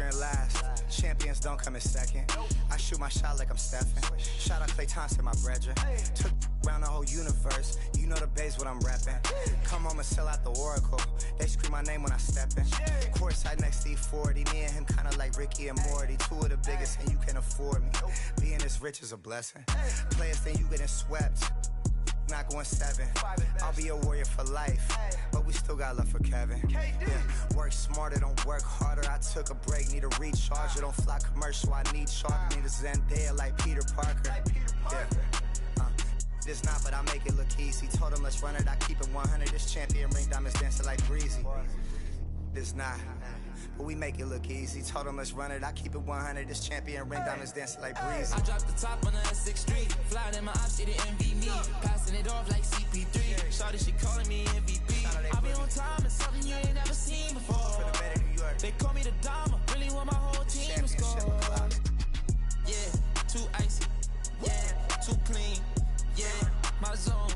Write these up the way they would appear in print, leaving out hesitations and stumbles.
in last. Champions don't come in second. I shoot my shot like I'm Stephen. Shout out Klay Thompson, my brethren. Took around the whole universe. You know the base what I'm reppin'. Come home and sell out the Oracle. They scream my name when I step in. Courtside next to E40. Me and him kinda like Ricky and Morty. Two of the biggest and you can afford me. Being this rich is a blessing. Players think you getting swept. Not going 7. I'll be a warrior for life, but we still got love for Kevin. Yeah. Work smarter, don't work harder. I took a break, need a recharger. Don't fly commercial, I need shark. Need a Zendaya like Peter Parker. Yeah. This not, but I make it look easy. Told him let's run it, I keep it 100. This champion ring diamonds dancing like breezy. This not, but we make it look easy. Told him let's run it, I keep it 100. This champion ring diamonds dancing like breezy. I dropped the top on the Essex Street. Flying in my ops, she didn't envy me. Passing it off like CP3. Shawty, she calling me MVP. I be on time and something you ain't never seen before. They call me the Dama. Really want my whole team to score. Yeah, too icy. Yeah, too clean. Yeah, my zone.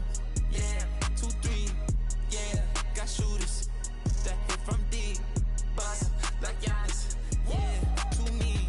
Yeah, 2-3. Yeah, got shooters that hit from deep. Bust like Giannis. Yeah, too mean.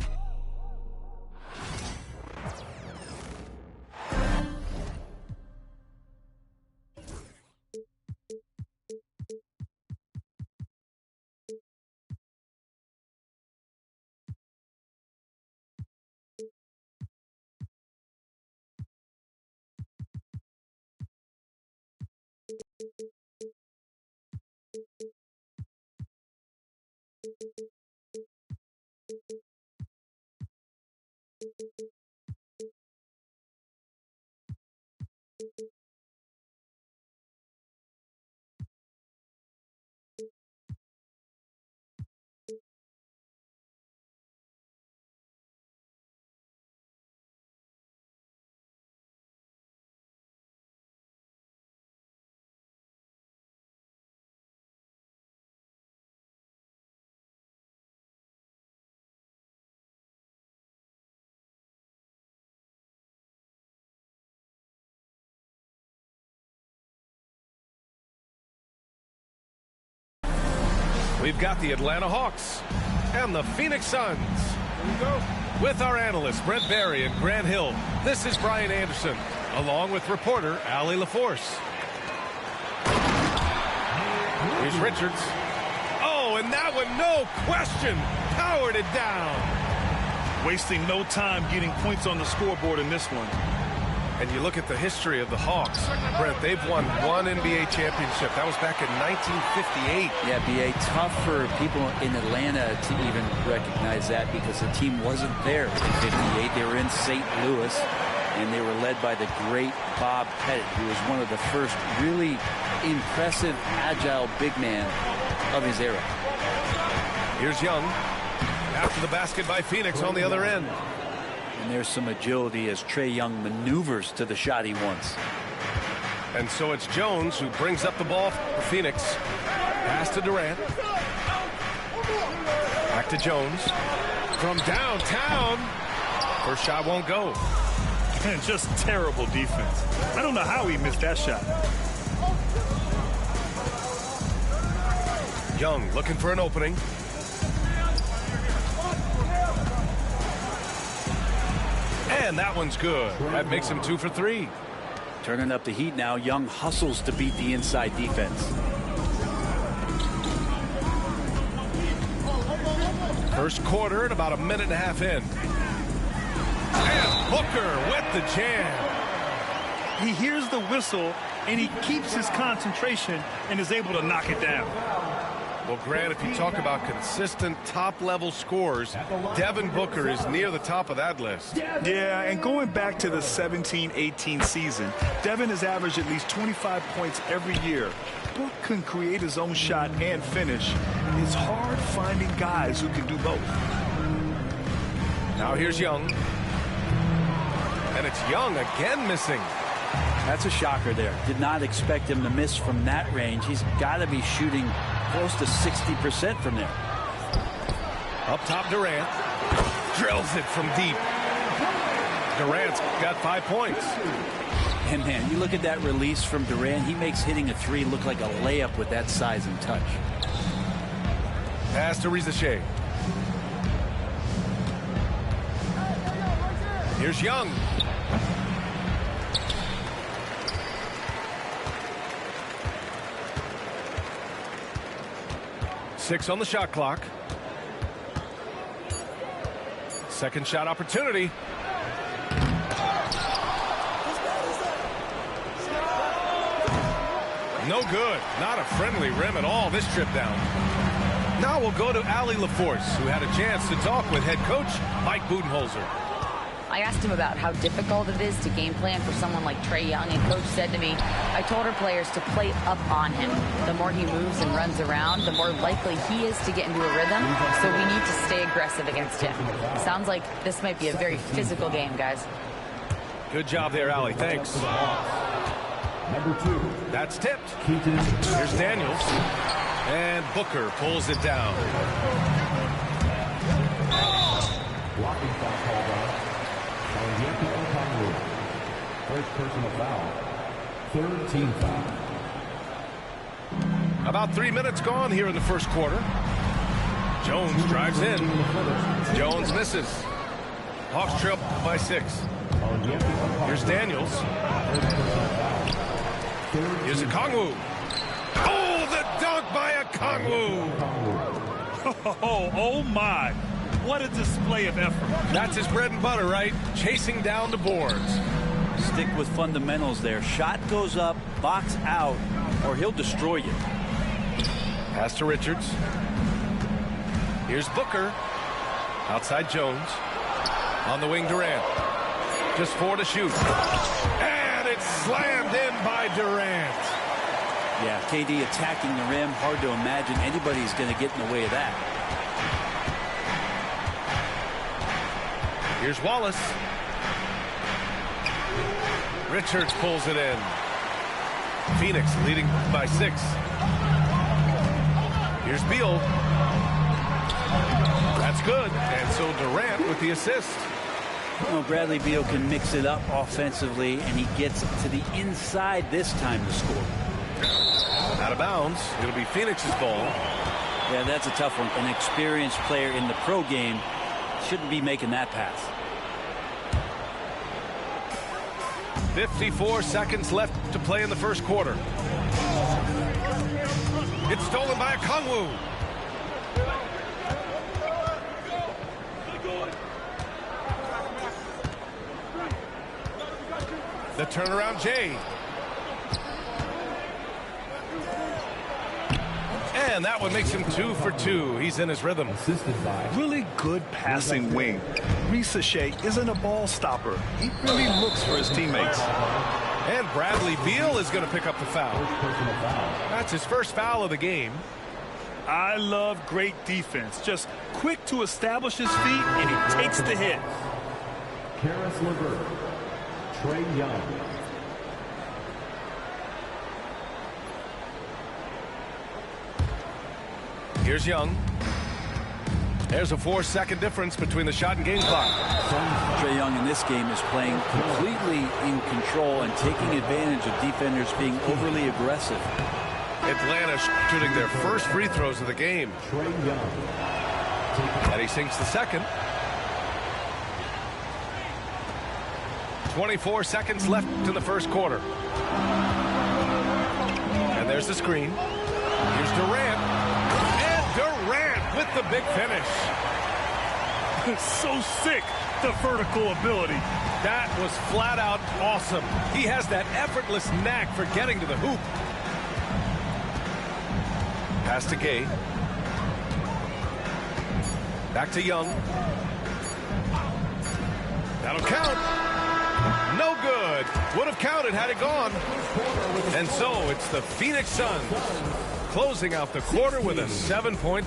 We've got the Atlanta Hawks and the Phoenix Suns. Here we go. With our analysts, Brent Barry and Grant Hill, this is Brian Anderson, along with reporter Allie LaForce. Here's Richards. Oh, and that one, no question, powered it down. Wasting no time getting points on the scoreboard in this one. And you look at the history of the Hawks, Brent, they've won one NBA championship. That was back in 1958. Yeah, B.A., tough for people in Atlanta to even recognize that because the team wasn't there in 58. They were in St. Louis, and they were led by the great Bob Pettit, who was one of the first really impressive, agile big man of his era. Here's Young. After the basket by Phoenix on the other end. And there's some agility as Trae Young maneuvers to the shot he wants. And so it's Jones who brings up the ball for Phoenix. Pass to Durant. Back to Jones. From downtown. First shot won't go. And just terrible defense. I don't know how he missed that shot. Young looking for an opening. And that one's good. That makes him 2 for 3. Turning up the heat now. Young hustles to beat the inside defense. First quarter and about a minute and a half in. And Booker with the jam. He hears the whistle, and he keeps his concentration and is able to knock it down. Well, Grant, if you talk about consistent top-level scores, Devin Booker is near the top of that list. Yeah, and going back to the 17-18 season, Devin has averaged at least 25 points every year. Book can create his own shot and finish. It's hard finding guys who can do both. Now here's Young. And it's Young again missing. That's a shocker there. Did not expect him to miss from that range. He's got to be shooting close to 60% from there. Up top, Durant. Drills it from deep. Durant's got 5 points. And man, you look at that release from Durant. He makes hitting a three look like a layup with that size and touch. Pass to Riza Shea. Here's Young. Six on the shot clock. Second shot opportunity. No good. Not a friendly rim at all this trip down. Now we'll go to Allie LaForce, who had a chance to talk with head coach Mike Budenholzer. I asked him about how difficult it is to game plan for someone like Trae Young, and coach said to me, I told our players to play up on him. The more he moves and runs around, the more likely he is to get into a rhythm, so we need to stay aggressive against him. Sounds like this might be a very physical game, guys. Good job there, Allie. Thanks. Number 2. That's tipped. Here's Daniels. And Booker pulls it down. Blocking foul called on Onyeka Okongwu. First personal foul. Third team foul. About 3 minutes gone here in the first quarter. Jones drives in. Jones misses. Hawks trail by 6. Here's Daniels. Here's Okongwu. Oh, the dunk by Okongwu. Oh my. What a display of effort. That's his bread and butter, right? Chasing down the boards. Stick with fundamentals there. Shot goes up, box out, or he'll destroy you. Pass to Richards. Here's Booker. Outside Jones. On the wing, Durant. Just 4 to shoot. And it's slammed in by Durant. Yeah, KD attacking the rim. Hard to imagine anybody's going to get in the way of that. Here's Wallace. Richards pulls it in. Phoenix leading by 6. Here's Beal. That's good. And so Durant with the assist. Well, Bradley Beal can mix it up offensively, and he gets to the inside this time to score. Out of bounds. It'll be Phoenix's ball. Yeah, that's a tough one. An experienced player in the pro game shouldn't be making that pass. 54 seconds left to play in the first quarter. It's stolen by Okongwu. The turnaround, Jay. And that one makes him 2 for 2. He's in his rhythm. Really good passing wing. Risacher isn't a ball stopper. He really looks for his teammates. And Bradley Beal is going to pick up the foul. That's his first foul of the game. I love great defense. Just quick to establish his feet, and he takes the hit. Caris LeVert. Trae Young. Here's Young. There's a 4-second difference between the shot and game clock. Trae Young in this game is playing completely in control and taking advantage of defenders being overly aggressive. Atlanta shooting their first free throws of the game. Trae Young. And he sinks the second. 24 seconds left in the first quarter. And there's the screen. Here's Durant. And Durant with the big finish. So sick, the vertical ability. That was flat out awesome. He has that effortless knack for getting to the hoop. Pass to Gay. Back to Young. That'll count. No good. Would have counted had it gone. And so it's the Phoenix Suns closing out the quarter with a 7-point.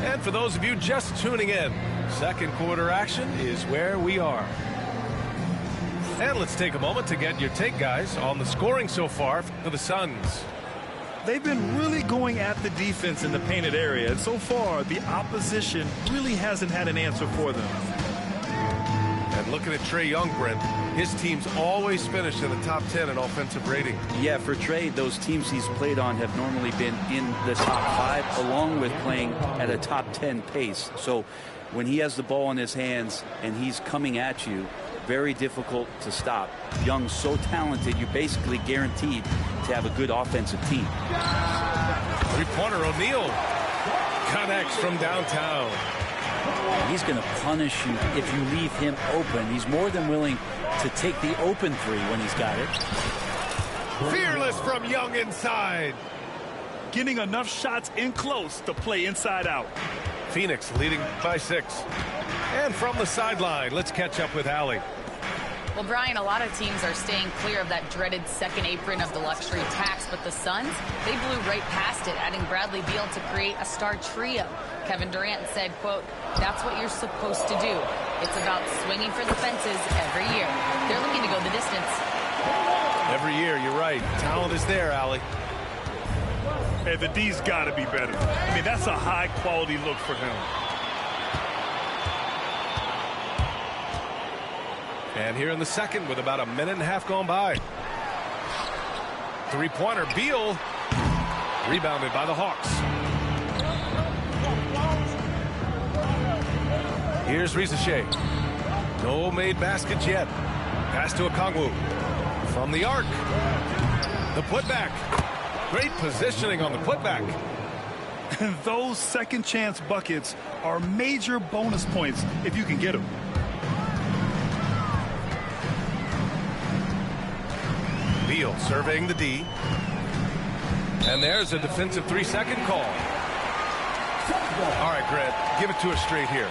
And for those of you just tuning in, second quarter action is where we are. And let's take a moment to get your take, guys, on the scoring so far for the Suns. They've been really going at the defense in the painted area, and so far the opposition really hasn't had an answer for them. And looking at Trae Young, Brent, his teams always finish in the top 10 in offensive rating. Yeah, for Trae, those teams he's played on have normally been in the top 5, along with playing at a top 10 pace. So when he has the ball in his hands and he's coming at you, very difficult to stop. Young's so talented, you're basically guaranteed to have a good offensive team. Three-pointer, O'Neal connects from downtown. He's going to punish you if you leave him open. He's more than willing to take the open three when he's got it. Fearless from Young inside. Getting enough shots in close to play inside out. Phoenix leading by 6. And from the sideline, let's catch up with Allie. Well, Brian, a lot of teams are staying clear of that dreaded second apron of the luxury tax, but the Suns, they blew right past it, adding Bradley Beal to create a star trio. Kevin Durant said, quote, "That's what you're supposed to do. It's about swinging for the fences every year." They're looking to go the distance. Every year, you're right. Talent is there, Allie. Hey, the D's got to be better. I mean, that's a high-quality look for him. And here in the second with about a minute and a half gone by. Three-pointer, Beal. Rebounded by the Hawks. Here's Risacher. No made baskets yet. Pass to Okongwu. From the arc. The putback. Great positioning on the putback. And those second chance buckets are major bonus points if you can get them. Beal surveying the D. And there's a defensive 3-second call. All right, Grant, give it to us straight here.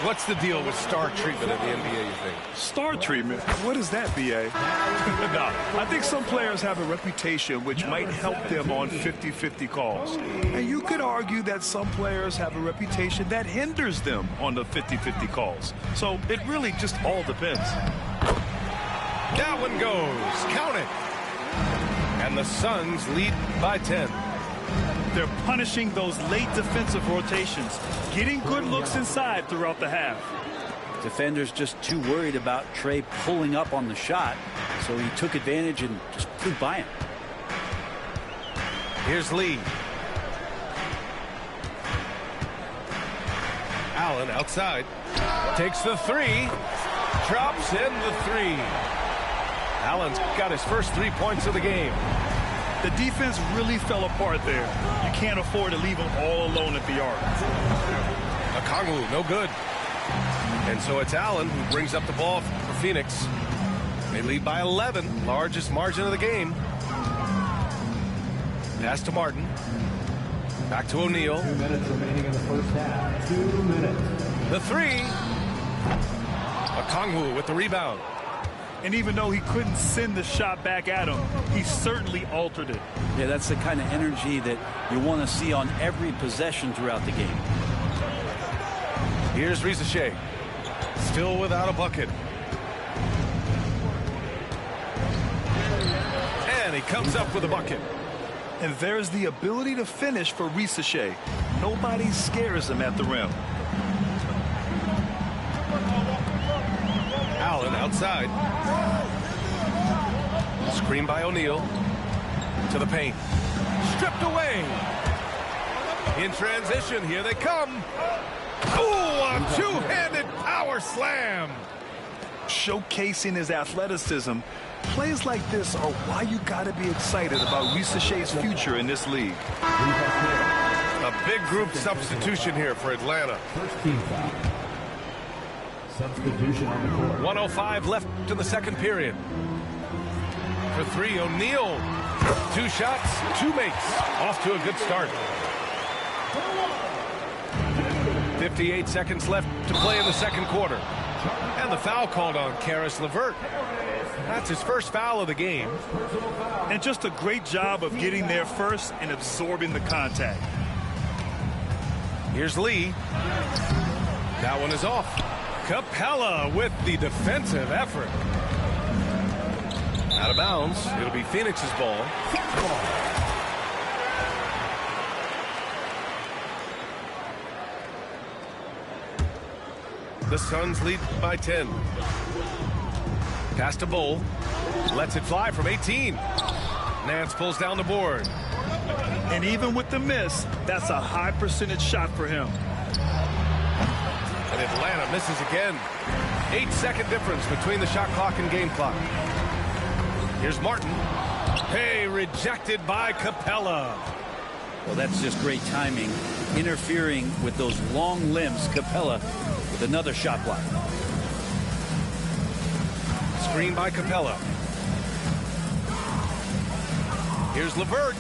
What's the deal with star treatment in the NBA, you think? Star treatment? What is that, B.A.? No, I think some players have a reputation which might help them on 50-50 calls. And you could argue that some players have a reputation that hinders them on the 50-50 calls. So it really just all depends. That one goes. Count it. And the Suns lead by 10. They're punishing those late defensive rotations, getting good looks inside throughout the half. Defenders just too worried about Trae pulling up on the shot, so he took advantage and just flew by him. Here's Lee. Allen outside. Takes the 3. Drops in the 3. Allen's got his first 3 points of the game. The defense really fell apart there. You can't afford to leave them all alone at the arc. Okongwu, no good. And so it's Allen who brings up the ball for Phoenix. They lead by 11, largest margin of the game. Pass to Martin. Back to O'Neal. 2 minutes remaining in the first half. 2 minutes. The 3. Okongwu with the rebound. And even though he couldn't send the shot back at him, he certainly altered it. Yeah, that's the kind of energy that you want to see on every possession throughout the game. Here's Risacher. Still without a bucket. And he comes up with a bucket. And there's the ability to finish for Risacher. Nobody scares him at the rim. Allen outside. Screen by O'Neal. To the paint. Stripped away. In transition, here they come. Ooh, a two-handed power slam. Showcasing his athleticism. Plays like this are why you got to be excited about Risacher's future in this league. A big group substitution here for Atlanta. First team foul. Substitution on the court. 1:05 left in the second period. For 3, O'Neal. 2 shots, 2 makes. Off to a good start. 58 seconds left to play in the second quarter. And the foul called on Caris LeVert. That's his first foul of the game. And just a great job of getting there first and absorbing the contact. Here's Lee. That one is off. Capella with the defensive effort. Out of bounds. It'll be Phoenix's ball. The Suns lead by 10. Pass to Bull. Lets it fly from 18. Nance pulls down the board. And even with the miss, that's a high percentage shot for him. And Atlanta misses again. 8-second difference between the shot clock and game clock. Here's Martin. Hey, rejected by Capella. Well, that's just great timing. Interfering with those long limbs. Capella with another shot block. Screen by Capella. Here's LeVert.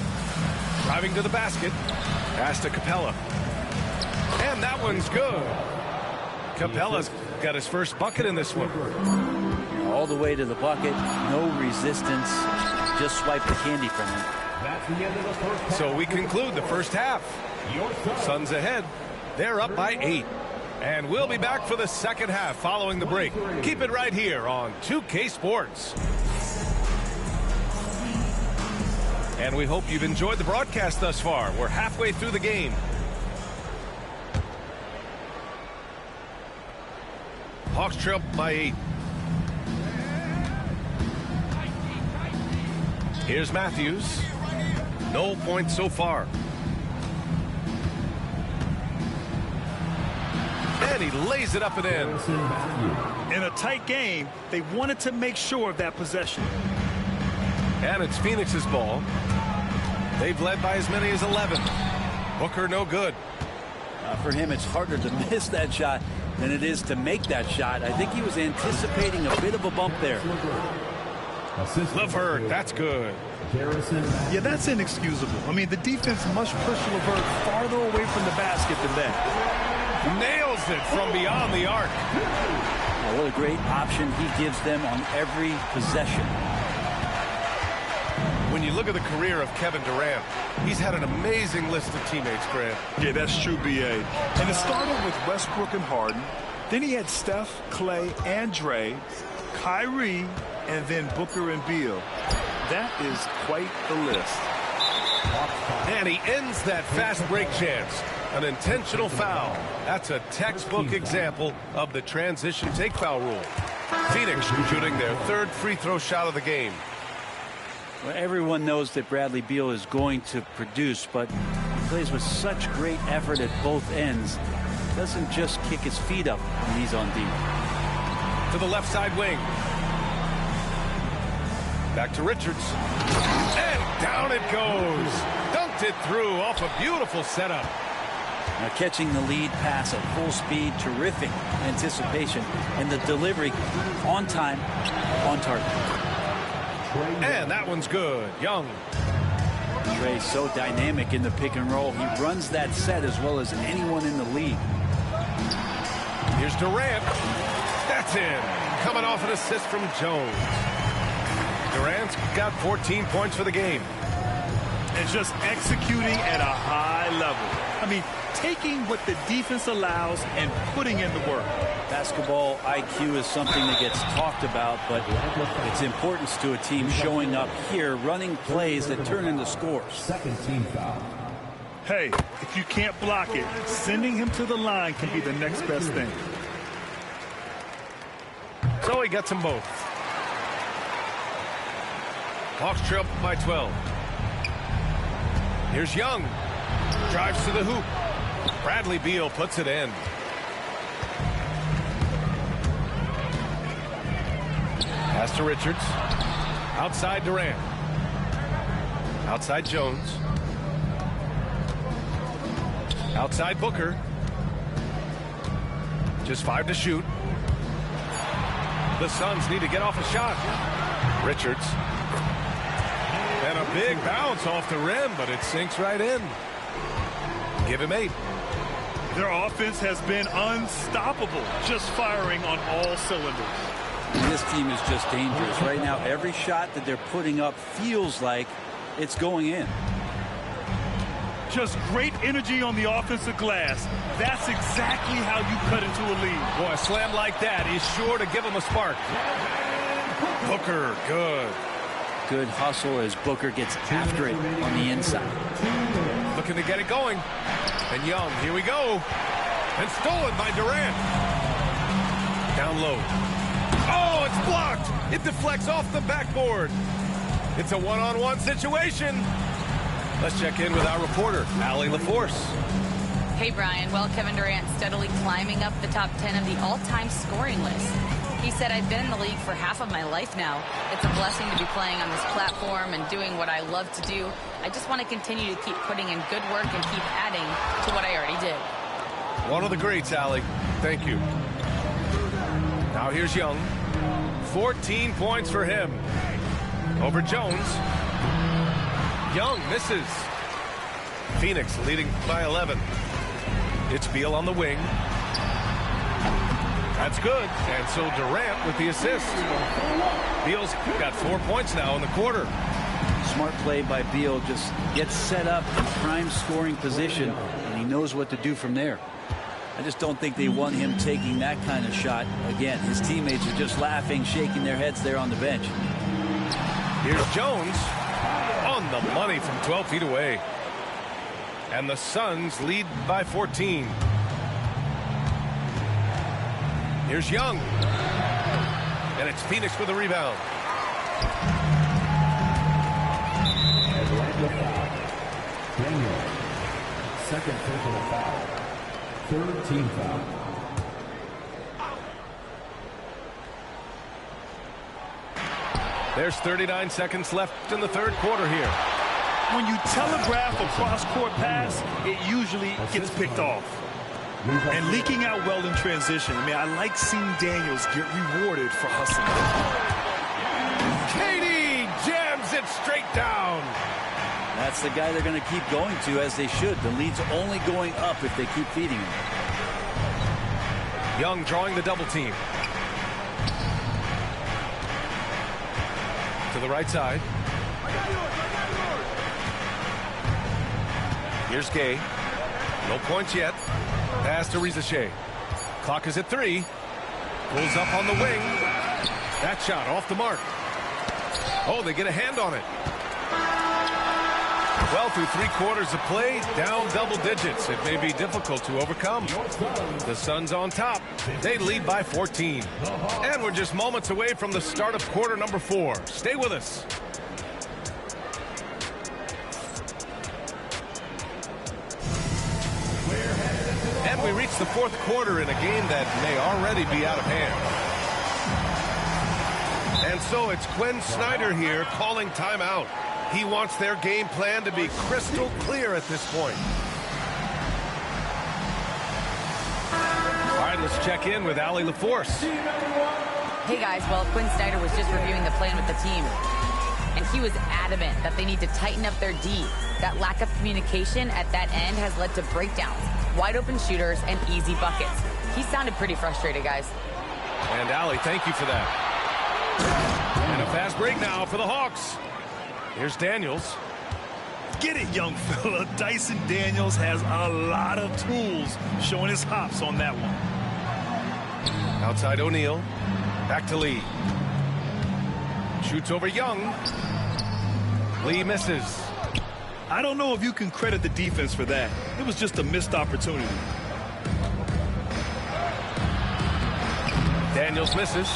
Driving to the basket. Pass to Capella. And that one's good. Capella's got his first bucket in this one. All the way to the bucket. No resistance. Just swipe the candy from him. That's the end of the first half. So we conclude the first half. Suns ahead. They're up by 8. And we'll be back for the second half following the break. Keep it right here on 2K Sports. And we hope you've enjoyed the broadcast thus far. We're halfway through the game. Hawks trail by 8. Here's Matthews. No points so far. And he lays it up and in. In a tight game, they wanted to make sure of that possession. And it's Phoenix's ball. They've led by as many as 11. Booker no good. For him, it's harder to miss that shot than it is to make that shot. I think he was anticipating a bit of a bump there. LeVert, that's good. Yeah, that's inexcusable. I mean, the defense must push LeVert farther away from the basket than that. Nails it from beyond the arc. Oh, what a great option he gives them on every possession. When you look at the career of Kevin Durant, he's had an amazing list of teammates, Grant. Yeah, that's true, B.A. And it started with Westbrook and Harden. Then he had Steph, Clay, and Dre, Kyrie, and then Booker and Beal. That is quite the list. And he ends that fast break chance. An intentional foul. That's a textbook example of the transition take foul rule. Phoenix shooting their third free throw shot of the game. Well, everyone knows that Bradley Beal is going to produce, but he plays with such great effort at both ends. Doesn't just kick his feet up when he's on deep. To the left side wing. Back to Richards. And down it goes. Dunked it through off a beautiful setup. Now catching the lead pass at full speed, terrific anticipation, and the delivery on time, on target. And that one's good. Young. Trey's so dynamic in the pick and roll. He runs that set as well as anyone in the league. Here's Durant. That's in. Coming off an assist from Jones. Durant's got 14 points for the game. And just executing at a high level. I mean, taking what the defense allows and putting in the work. Basketball IQ is something that gets talked about, but its importance to a team showing up here, running plays that turn into scores. Second team foul. Hey, if you can't block it, sending him to the line can be the next best thing. So he gets them both. Hawks trail by 12. Here's Young. Drives to the hoop. Bradley Beal puts it in. Pass to Richards. Outside Durant. Outside Jones. Outside Booker. Just 5 to shoot. The Suns need to get off a shot. Richards. And a big bounce off the rim, but it sinks right in. Give him 8. Their offense has been unstoppable, just firing on all cylinders. And this team is just dangerous. Right now, every shot that they're putting up feels like it's going in. Just great energy on the offensive glass. That's exactly how you cut into a lead. Boy, a slam like that is sure to give him a spark. Booker, good. Good hustle as Booker gets after it on the inside. Looking to get it going. And Young, here we go. And stolen by Durant. Down low. Oh, it's blocked. It deflects off the backboard. It's a one-on-one situation. Let's check in with our reporter, Allie LaForce. Hey, Brian. Well, Kevin Durant steadily climbing up the top 10 of the all-time scoring list. He said, I've been in the league for half of my life now. It's a blessing to be playing on this platform and doing what I love to do. I just want to continue to keep putting in good work and keep adding to what I already did. One of the greats, Allie. Thank you. Now here's Young. 14 points for him. Over Jones. Young misses. Phoenix leading by 11. It's Beal on the wing. That's good. And so Durant with the assist. Beal's got 4 points now in the quarter. Smart play by Beal. Just gets set up in prime scoring position, and he knows what to do from there. I just don't think they want him taking that kind of shot again. His teammates are just laughing, shaking their heads there on the bench. Here's Jones on the money from 12 feet away. And the Suns lead by 14. Here's Young. And it's Phoenix with a rebound. Atlanta foul. Daniel. Second personal foul. Third team foul. There's 39 seconds left in the third quarter here. When you telegraph a cross-court pass, it usually gets picked off. And leaking out well in transition. I mean, I like seeing Daniels get rewarded for hustling. KD jams it straight down. That's the guy they're going to keep going to, as they should. The lead's only going up if they keep feeding him. Young drawing the double team. To the right side. Here's Gay. No points yet. Pass to Rizachet. Clock is at 3. Pulls up on the wing. That shot off the mark. Oh, they get a hand on it. Well, through 3 quarters of play, down double digits. It may be difficult to overcome. The Suns on top. They lead by 14. And we're just moments away from the start of quarter number 4. Stay with us. And we reach the 4th quarter in a game that may already be out of hand. And so it's Quinn Snyder here calling timeout. He wants their game plan to be crystal clear at this point. All right, let's check in with Allie LaForce. Hey, guys. Well, Quinn Snyder was just reviewing the plan with the team. And he was adamant that they need to tighten up their D. That lack of communication at that end has led to breakdowns, wide open shooters, and easy buckets. He sounded pretty frustrated, guys. And Allie, thank you for that. And a fast break now for the Hawks. Here's Daniels. Get it, young fella. Dyson Daniels has a lot of tools, showing his hops on that one. Outside O'Neal. Back to Lee. Shoots over Young. Lee misses. I don't know if you can credit the defense for that. It was just a missed opportunity. Daniels misses.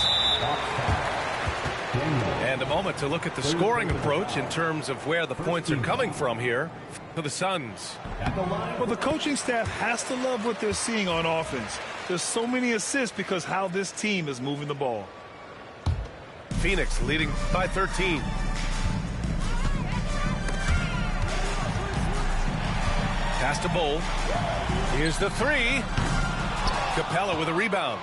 And a moment to look at the scoring approach in terms of where the points are coming from here for the Suns. Well, the coaching staff has to love what they're seeing on offense. There's so many assists because how this team is moving the ball. Phoenix leading by 13. Pass to Bull. Here's the 3. Capella with a rebound.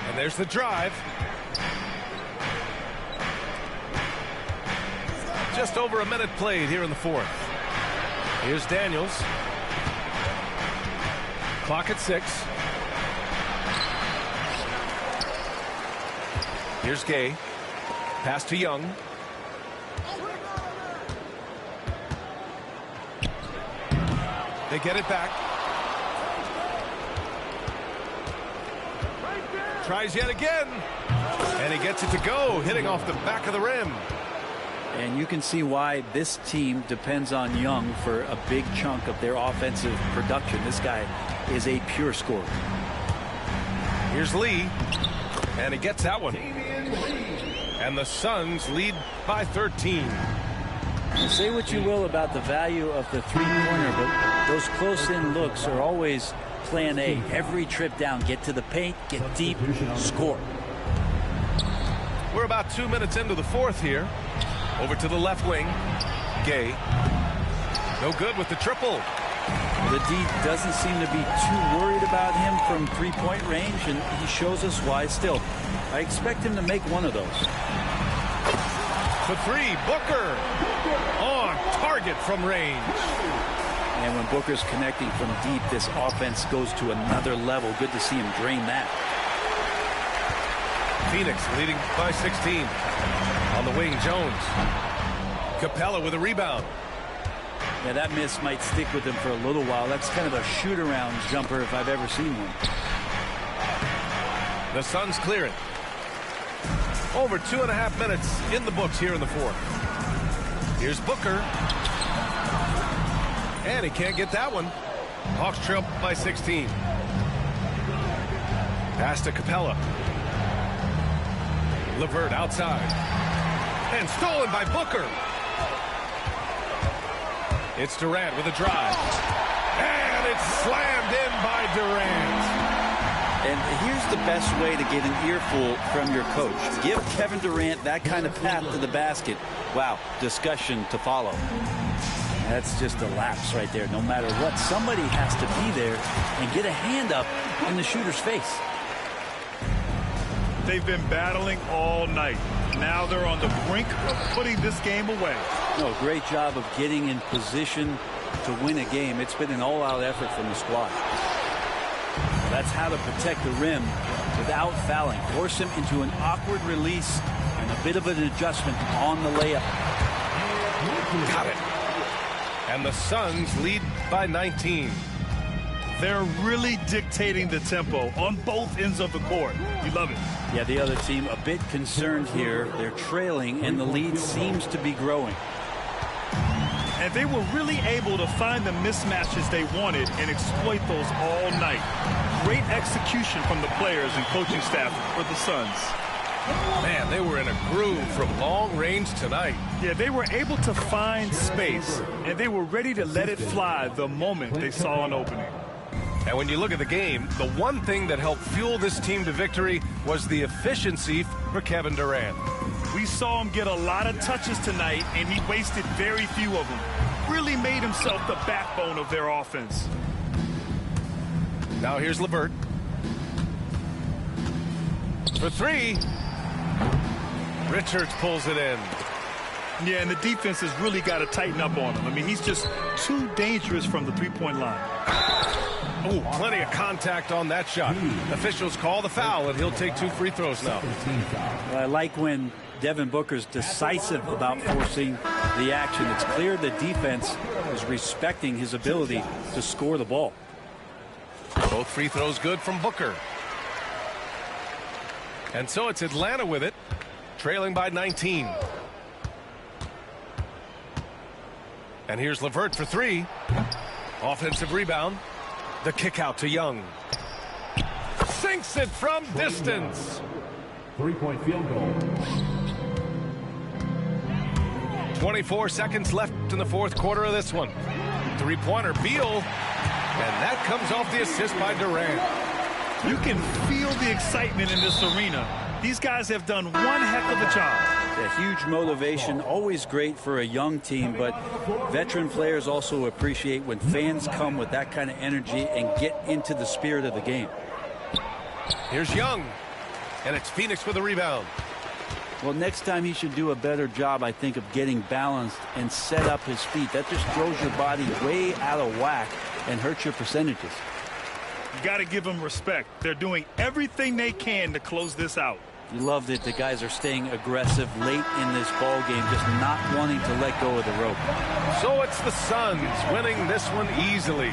And there's the drive. Just over a minute played here in the 4th. Here's Daniels. Clock at 6. Here's Gay. Pass to Young. They get it back. Tries yet again. And he gets it to go, hitting off the back of the rim. And you can see why this team depends on Young for a big chunk of their offensive production. This guy is a pure scorer. Here's Lee, and he gets that one. And the Suns lead by 13. Say what you will about the value of the three-pointer, but those close-in looks are always plan A. Every trip down, get to the paint, get deep, score. We're about 2 minutes into the fourth here. Over to the left wing. Gay. No good with the triple. The D doesn't seem to be too worried about him from three-point range, and he shows us why still. I expect him to make one of those. For three, Booker. On target from range. And when Booker's connecting from deep, this offense goes to another level. Good to see him drain that. Phoenix leading by 16. On the wing, Jones. Capella with a rebound. Yeah, that miss might stick with him for a little while. That's kind of a shoot-around jumper if I've ever seen one. The Suns clear it. Over 2.5 minutes in the books here in the fourth. Here's Booker. And he can't get that one. Hawks trail by 16. Pass to Capella. LeVert outside. And stolen by Booker. It's Durant with a drive. And it's slammed in by Durant. And here's the best way to get an earful from your coach. Give Kevin Durant that kind of path to the basket. Wow, discussion to follow. That's just a lapse right there. No matter what, somebody has to be there and get a hand up in the shooter's face. They've been battling all night. Now they're on the brink of putting this game away. No, great job of getting in position to win a game. It's been an all-out effort from the squad. That's how to protect the rim without fouling. Force him into an awkward release and a bit of an adjustment on the layup. Got it. And the Suns lead by 19. They're really dictating the tempo on both ends of the court. You love it. Yeah, the other team a bit concerned here. They're trailing, and the lead seems to be growing. And they were really able to find the mismatches they wanted and exploit those all night. Great execution from the players and coaching staff for the Suns. Man, they were in a groove from long range tonight. Yeah, they were able to find space, and they were ready to let it fly the moment they saw an opening. And when you look at the game, the one thing that helped fuel this team to victory was the efficiency for Kevin Durant. We saw him get a lot of touches tonight, and he wasted very few of them. Really made himself the backbone of their offense. Now here's LeVert. For three. Richards pulls it in. Yeah, and the defense has really got to tighten up on him. I mean, he's just too dangerous from the three-point line. Oh, plenty of contact on that shot. Officials call the foul, and he'll take 2 free throws now. I like when Devin Booker's decisive about forcing the action. It's clear the defense is respecting his ability to score the ball. Both free throws good from Booker. And so it's Atlanta with it, trailing by 19. And here's LeVert for three. Offensive rebound. The kick out to Young. Sinks it from distance. 3-point field goal. 24 seconds left in the fourth quarter of this one. Three-pointer, Beal. And that comes off the assist by Durant. You can feel the excitement in this arena. These guys have done one heck of a job. A huge motivation, always great for a young team, but veteran players also appreciate when fans come with that kind of energy and get into the spirit of the game. Here's Young, and it's Phoenix with a rebound. Well, next time he should do a better job, I think, of getting balanced and set up his feet. That just throws your body way out of whack and hurts your percentages. You got to give them respect. They're doing everything they can to close this out. You love that the guys are staying aggressive late in this ball game, just not wanting to let go of the rope. So it's the Suns winning this one easily.